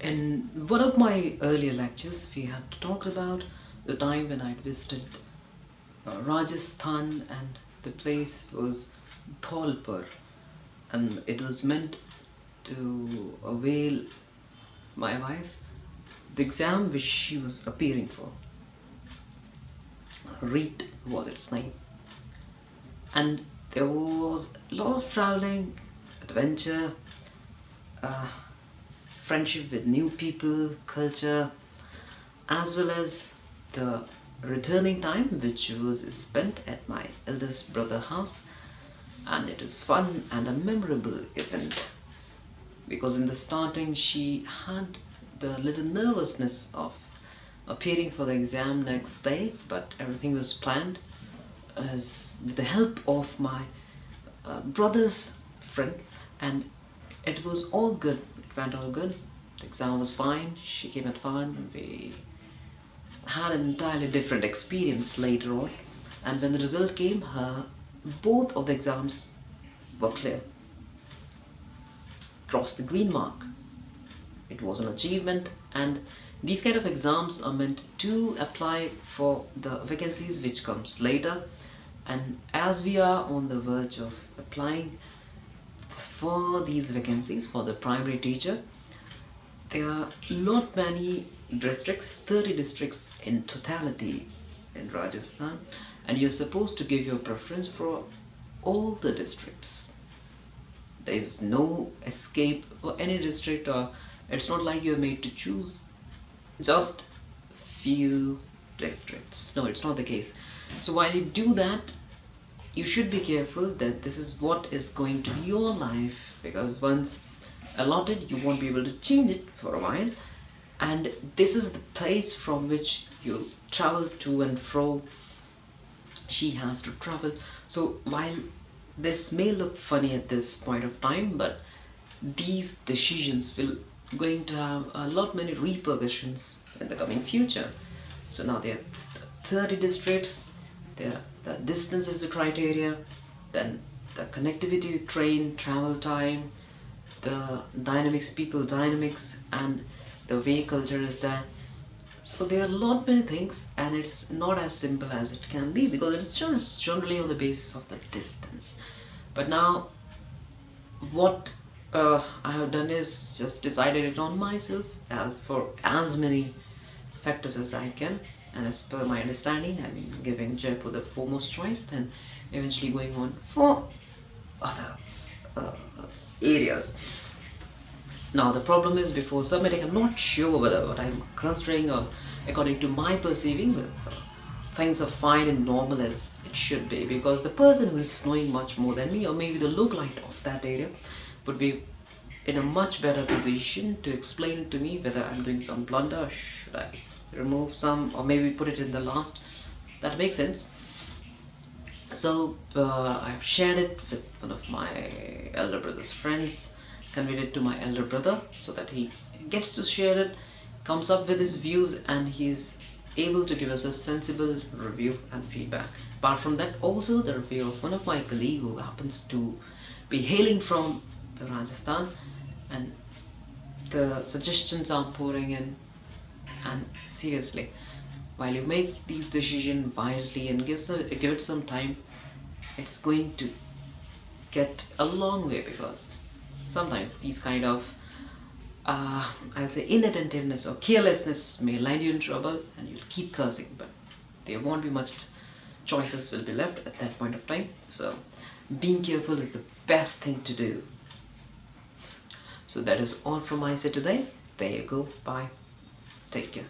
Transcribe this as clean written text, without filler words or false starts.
In one of my earlier lectures, we had talked about the time when I visited Rajasthan, and the place was Dholpur, and it was meant to avail my wife the exam which she was appearing for. REET was its name, and there was a lot of traveling, adventure, uh, friendship with new people, culture, as well as the returning time which was spent at my eldest brother's house. And it was fun and a memorable event, because in the starting she had the little nervousness of appearing for the exam next day, but everything was planned as with the help of my brother's friend, and it was all good. It went all good. The exam was fine. She came at fun. We had an entirely different experience later on, and when the result came, both of the exams were clear. Crossed the green mark. It was an achievement, and these kind of exams are meant to apply for the vacancies which comes later. And as we are on the verge of applying for these vacancies for the primary teacher, there are lot many districts, 30 districts in totality in Rajasthan, and you're supposed to give your preference for all the districts. There is no escape for any district, or it's not like you're made to choose just few districts. No, it's not the case. So while you do that, you should be careful that this is what is going to be your life, because once allotted, you won't be able to change it for a while, and this is the place from which you travel to and fro. She has to travel. So while this may look funny at this point of time, but these decisions will going to have a lot many repercussions in the coming future. So now there are 30 districts. The distance is the criteria, then the connectivity with train, travel time, the dynamics, people dynamics, and the way culture is there. So there are a lot many things, and it's not as simple as it can be, because it's just generally on the basis of the distance. But now what I have done is just decided it on myself as for as many factors as I can, and as per my understanding, I'm giving Jaipur the foremost choice, then eventually going on for other uh, areas. Now the problem is, before submitting, I'm not sure whether what I'm considering, or according to my perceiving, things are fine and normal as it should be, because the person who is knowing much more than me, or maybe the localite of that area, would be in a much better position to explain to me whether I'm doing some blunder, or should I remove some, or maybe put it in the last. That makes sense. So I've shared it with one of my elder brother's friends, conveyed it to my elder brother so that he gets to share it, comes up with his views, and he's able to give us a sensible review and feedback. Apart from that, also the review of one of my colleague who happens to be hailing from the Rajasthan, and the suggestions are pouring in. And seriously, while you make these decisions wisely and give it some time, it's going to get a long way, because sometimes these kind of I'll say inattentiveness or carelessness may land you in trouble, and you'll keep cursing, but there won't be much choices will be left at that point of time. So being careful is the best thing to do. So that is all from my side today. There you go. Bye. Take care.